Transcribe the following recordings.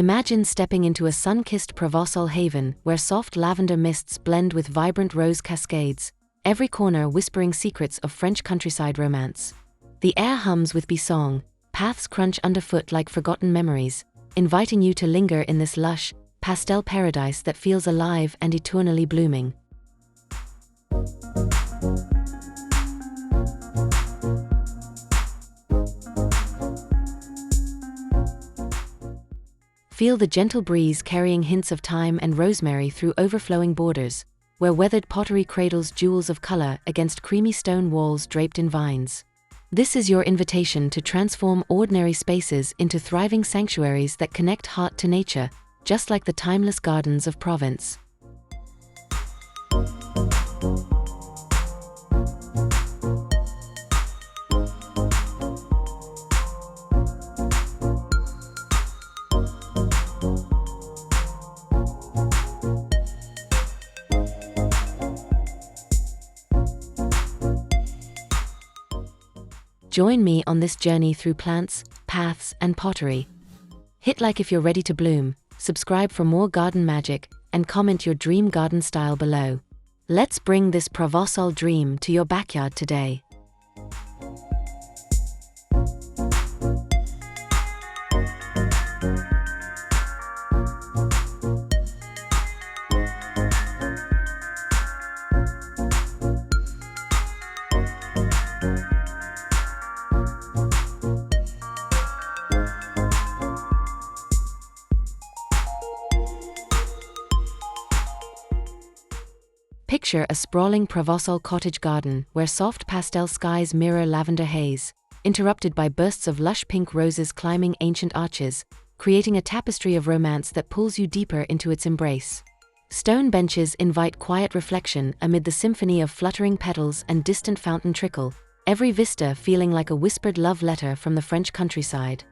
Imagine stepping into a sun-kissed Provençal haven where soft lavender mists blend with vibrant rose cascades, every corner whispering secrets of French countryside romance. The air hums with bee song, paths crunch underfoot like forgotten memories, inviting you to linger in this lush, pastel paradise that feels alive and eternally blooming. Feel the gentle breeze carrying hints of thyme and rosemary through overflowing borders, where weathered pottery cradles jewels of color against creamy stone walls draped in vines. This is your invitation to transform ordinary spaces into thriving sanctuaries that connect heart to nature, just like the timeless gardens of Provence. Join me on this journey through plants, paths, and pottery. Hit like if you're ready to bloom, subscribe for more garden magic, and comment your dream garden style below. Let's bring this Provençal dream to your backyard today. Picture a sprawling Provençal cottage garden where soft pastel skies mirror lavender haze, interrupted by bursts of lush pink roses climbing ancient arches, creating a tapestry of romance that pulls you deeper into its embrace. Stone benches invite quiet reflection amid the symphony of fluttering petals and distant fountain trickle, every vista feeling like a whispered love letter from the French countryside.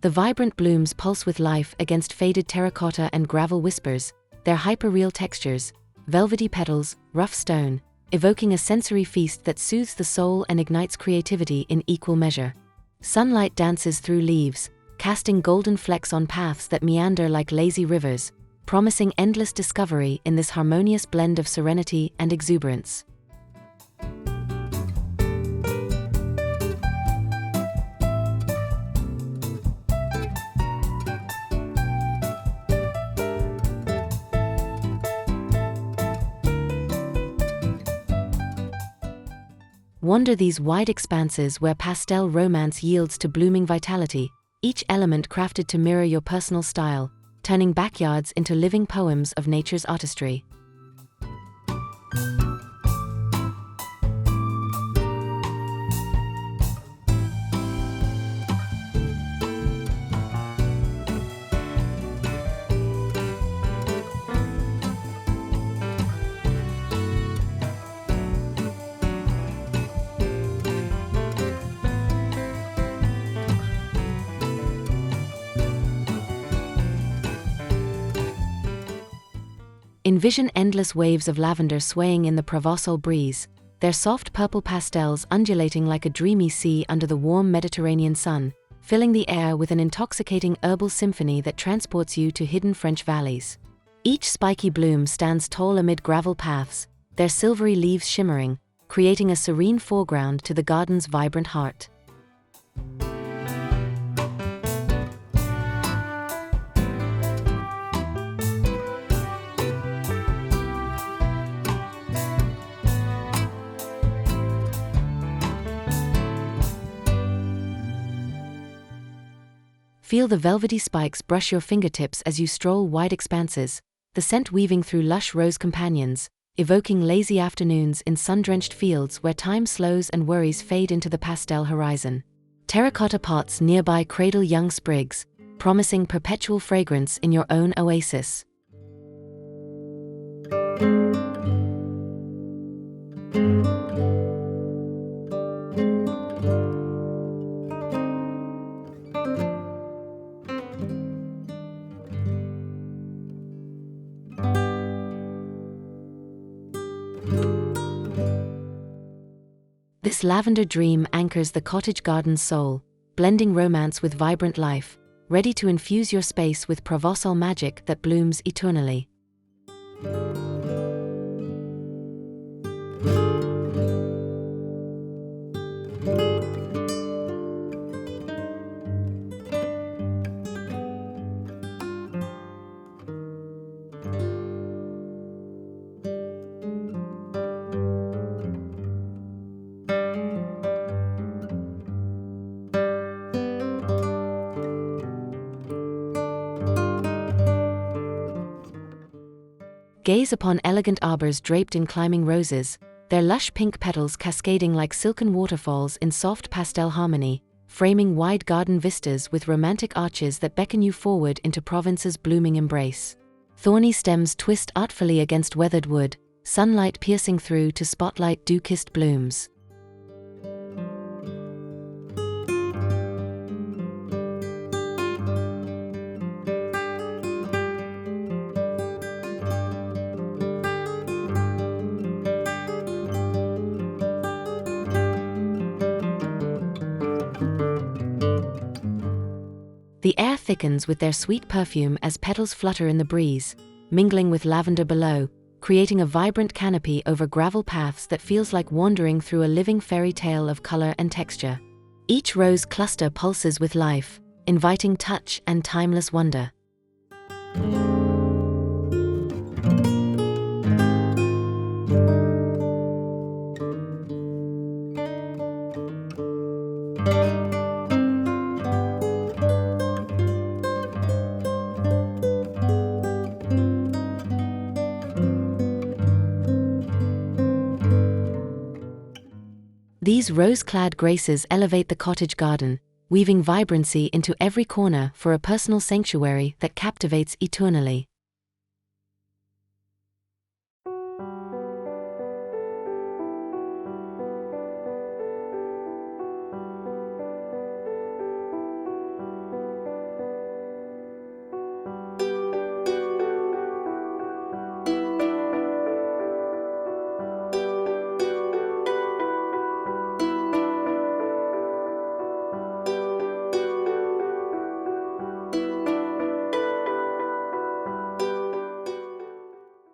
The vibrant blooms pulse with life against faded terracotta and gravel whispers, their hyper-real textures, velvety petals, rough stone, evoking a sensory feast that soothes the soul and ignites creativity in equal measure. Sunlight dances through leaves, casting golden flecks on paths that meander like lazy rivers, promising endless discovery in this harmonious blend of serenity and exuberance. Wander these wide expanses where pastel romance yields to blooming vitality, each element crafted to mirror your personal style, turning backyards into living poems of nature's artistry. Envision endless waves of lavender swaying in the Provençal breeze, their soft purple pastels undulating like a dreamy sea under the warm Mediterranean sun, filling the air with an intoxicating herbal symphony that transports you to hidden French valleys. Each spiky bloom stands tall amid gravel paths, their silvery leaves shimmering, creating a serene foreground to the garden's vibrant heart. Feel the velvety spikes brush your fingertips as you stroll wide expanses, the scent weaving through lush rose companions, evoking lazy afternoons in sun-drenched fields where time slows and worries fade into the pastel horizon. Terracotta pots nearby cradle young sprigs, promising perpetual fragrance in your own oasis. This lavender dream anchors the cottage garden's soul, blending romance with vibrant life, ready to infuse your space with Provençal magic that blooms eternally. Gaze upon elegant arbors draped in climbing roses, their lush pink petals cascading like silken waterfalls in soft pastel harmony, framing wide garden vistas with romantic arches that beckon you forward into Provence's blooming embrace. Thorny stems twist artfully against weathered wood, sunlight piercing through to spotlight dew-kissed blooms. The air thickens with their sweet perfume as petals flutter in the breeze, mingling with lavender below, creating a vibrant canopy over gravel paths that feels like wandering through a living fairy tale of color and texture. Each rose cluster pulses with life, inviting touch and timeless wonder. These rose-clad graces elevate the cottage garden, weaving vibrancy into every corner for a personal sanctuary that captivates eternally.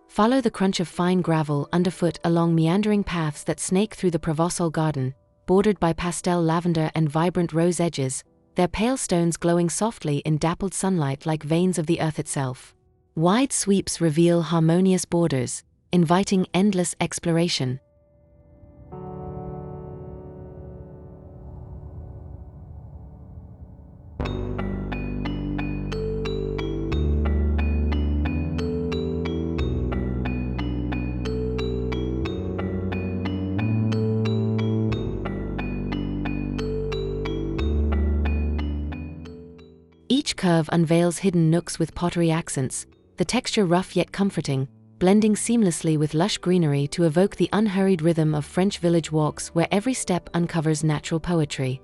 Follow the crunch of fine gravel underfoot along meandering paths that snake through the Provençal garden, bordered by pastel lavender and vibrant rose edges, their pale stones glowing softly in dappled sunlight like veins of the earth itself. Wide sweeps reveal harmonious borders, inviting endless exploration. Each curve unveils hidden nooks with pottery accents, the texture rough yet comforting, blending seamlessly with lush greenery to evoke the unhurried rhythm of French village walks where every step uncovers natural poetry.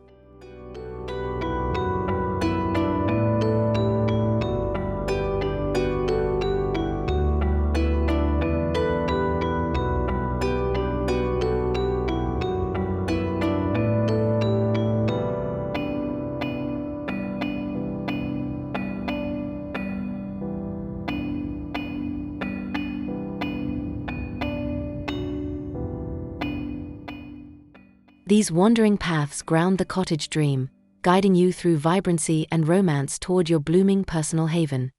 These wandering paths ground the cottage dream, guiding you through vibrancy and romance toward your blooming personal haven.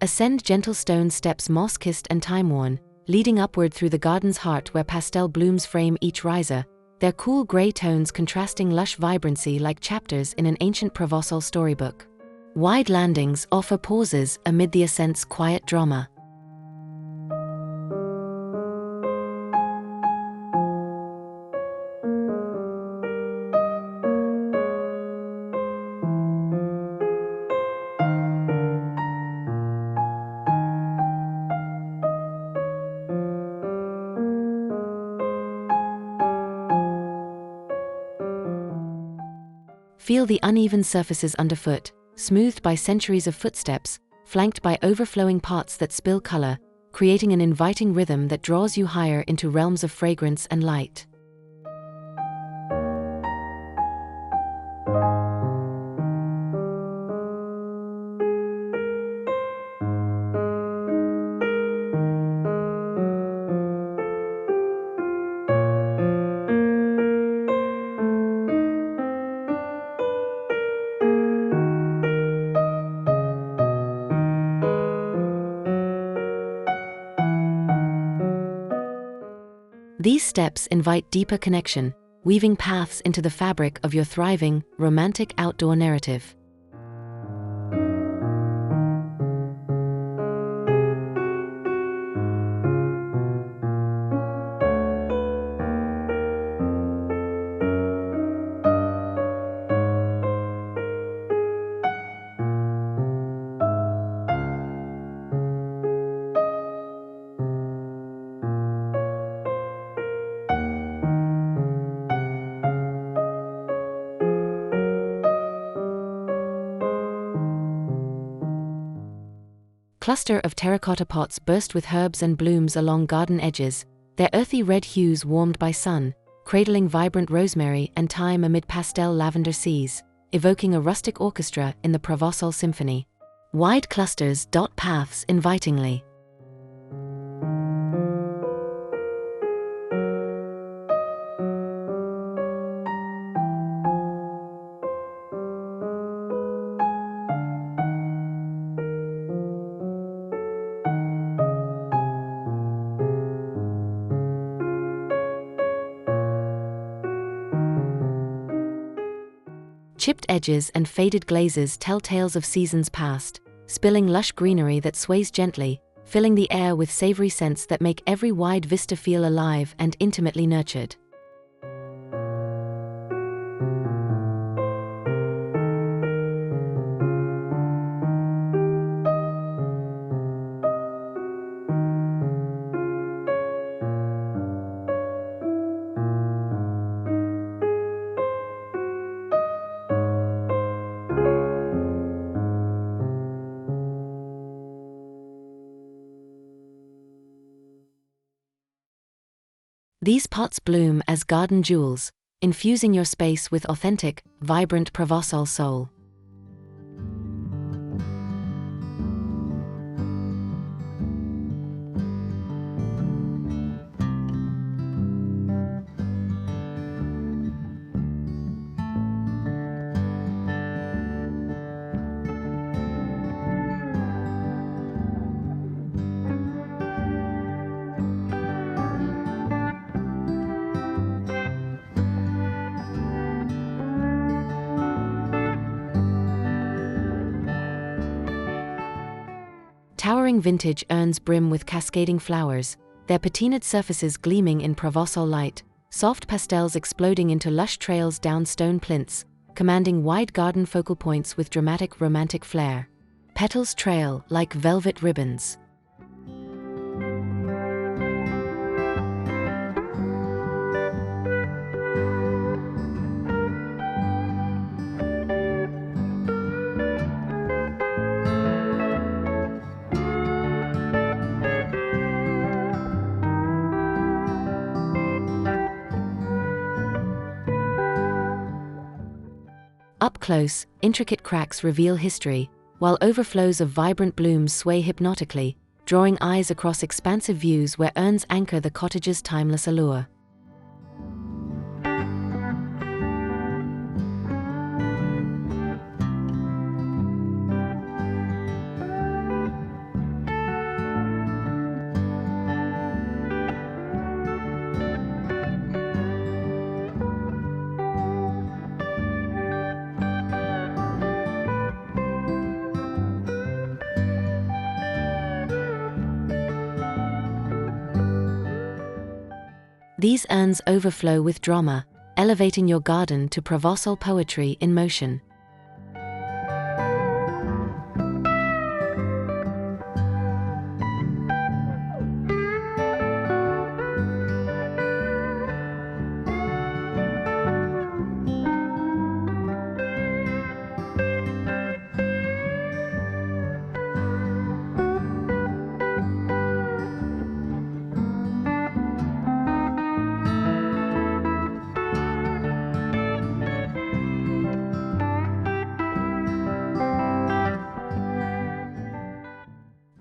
Ascend gentle stone steps moss-kissed and time-worn, leading upward through the garden's heart where pastel blooms frame each riser, their cool grey tones contrasting lush vibrancy like chapters in an ancient Provençal storybook. Wide landings offer pauses amid the ascent's quiet drama. Feel the uneven surfaces underfoot, smoothed by centuries of footsteps, flanked by overflowing pots that spill color, creating an inviting rhythm that draws you higher into realms of fragrance and light. These steps invite deeper connection, weaving paths into the fabric of your thriving, romantic outdoor narrative. Cluster of terracotta pots burst with herbs and blooms along garden edges, their earthy red hues warmed by sun, cradling vibrant rosemary and thyme amid pastel lavender seas, evoking a rustic orchestra in the Provençal symphony. Wide clusters dot paths invitingly. Chipped edges and faded glazes tell tales of seasons past, spilling lush greenery that sways gently, filling the air with savory scents that make every wide vista feel alive and intimately nurtured. These pots bloom as garden jewels, infusing your space with authentic, vibrant Provençal soul. Towering vintage urns brim with cascading flowers, their patinaed surfaces gleaming in Provençal light, soft pastels exploding into lush trails down stone plinths, commanding wide garden focal points with dramatic romantic flair. Petals trail like velvet ribbons. Up close, intricate cracks reveal history, while overflows of vibrant blooms sway hypnotically, drawing eyes across expansive views where urns anchor the cottage's timeless allure. These urns overflow with drama, elevating your garden to Provençal poetry in motion.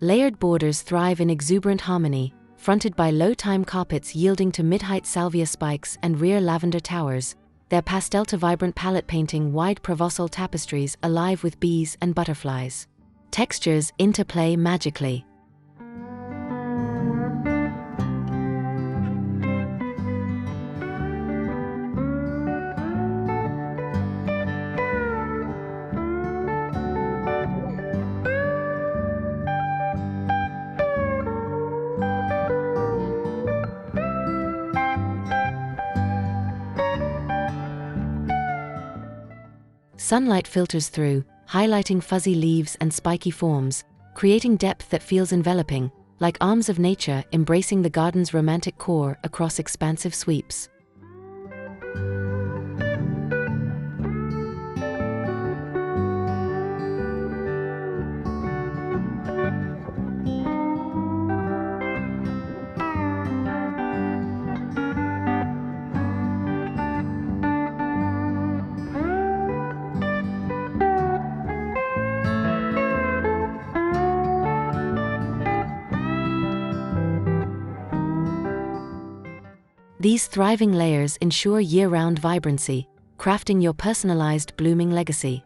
Layered borders thrive in exuberant harmony, fronted by low thyme carpets yielding to mid-height salvia spikes and rear lavender towers, their pastel to vibrant palette painting wide Provençal tapestries alive with bees and butterflies. Textures interplay magically. Sunlight filters through, highlighting fuzzy leaves and spiky forms, creating depth that feels enveloping, like arms of nature embracing the garden's romantic core across expansive sweeps. These thriving layers ensure year-round vibrancy, crafting your personalized blooming legacy.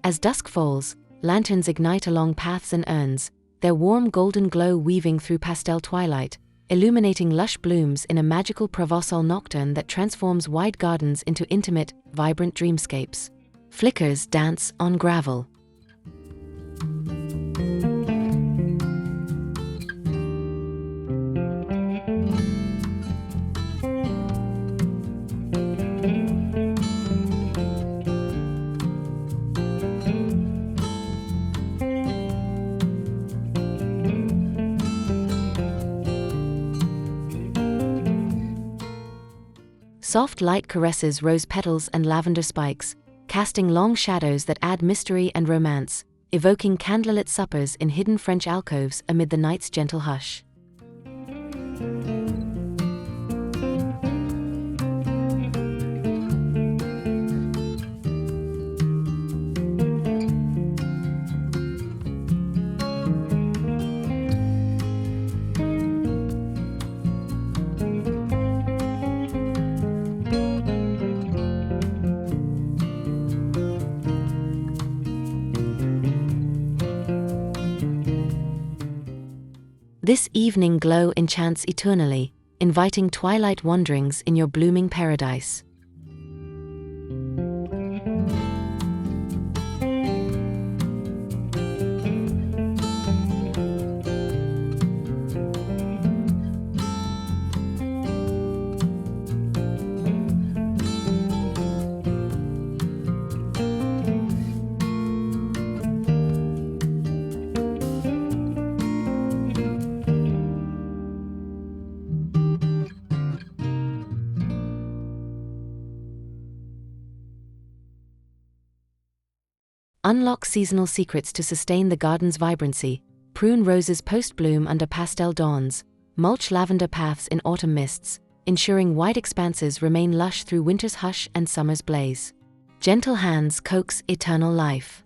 As dusk falls, lanterns ignite along paths and urns, their warm golden glow weaving through pastel twilight, illuminating lush blooms in a magical Provençal nocturne that transforms wide gardens into intimate, vibrant dreamscapes. Flickers dance on gravel. Soft light caresses rose petals and lavender spikes, casting long shadows that add mystery and romance, evoking candlelit suppers in hidden French alcoves amid the night's gentle hush. This evening glow enchants eternally, inviting twilight wanderings in your blooming paradise. Unlock seasonal secrets to sustain the garden's vibrancy. Prune roses post-bloom under pastel dawns, mulch lavender paths in autumn mists, ensuring wide expanses remain lush through winter's hush and summer's blaze. Gentle hands coax eternal life.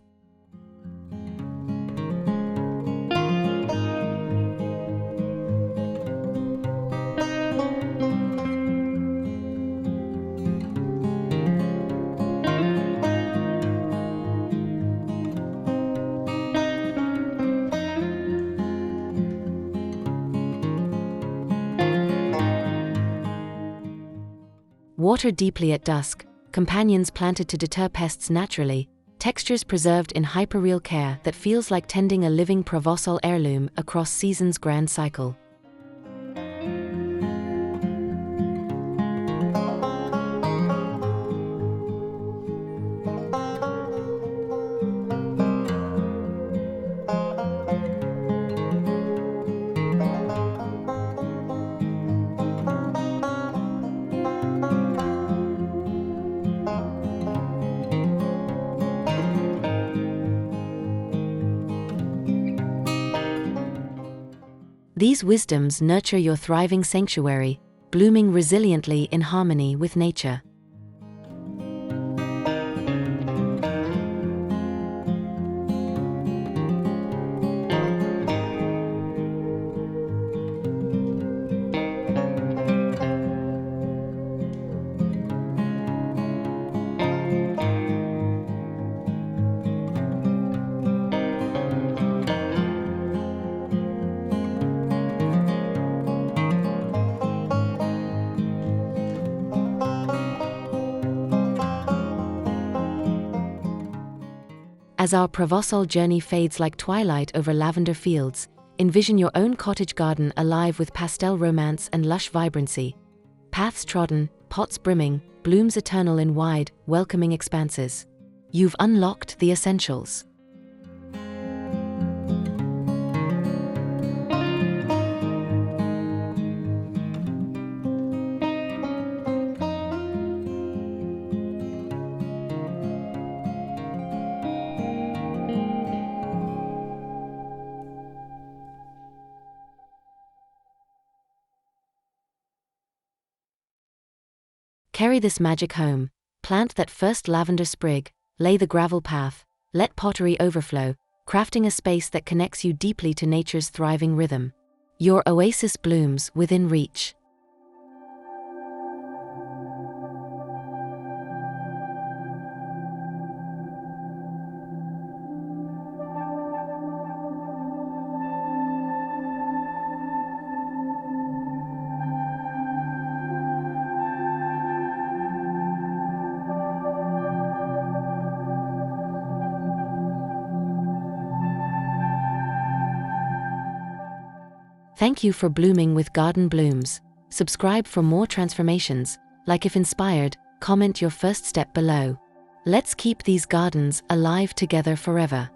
Water deeply at dusk, companions planted to deter pests naturally, textures preserved in hyperreal care that feels like tending a living Provençal heirloom across seasons' grand cycle. These wisdoms nurture your thriving sanctuary, blooming resiliently in harmony with nature. As our Provençal journey fades like twilight over lavender fields, envision your own cottage garden alive with pastel romance and lush vibrancy. Paths trodden, pots brimming, blooms eternal in wide, welcoming expanses. You've unlocked the essentials. Carry this magic home. Plant that first lavender sprig, lay the gravel path, let pottery overflow, crafting a space that connects you deeply to nature's thriving rhythm. Your oasis blooms within reach. Thank you for blooming with garden blooms. Subscribe for more transformations. Like if inspired, comment your first step below. Let's keep these gardens alive together forever.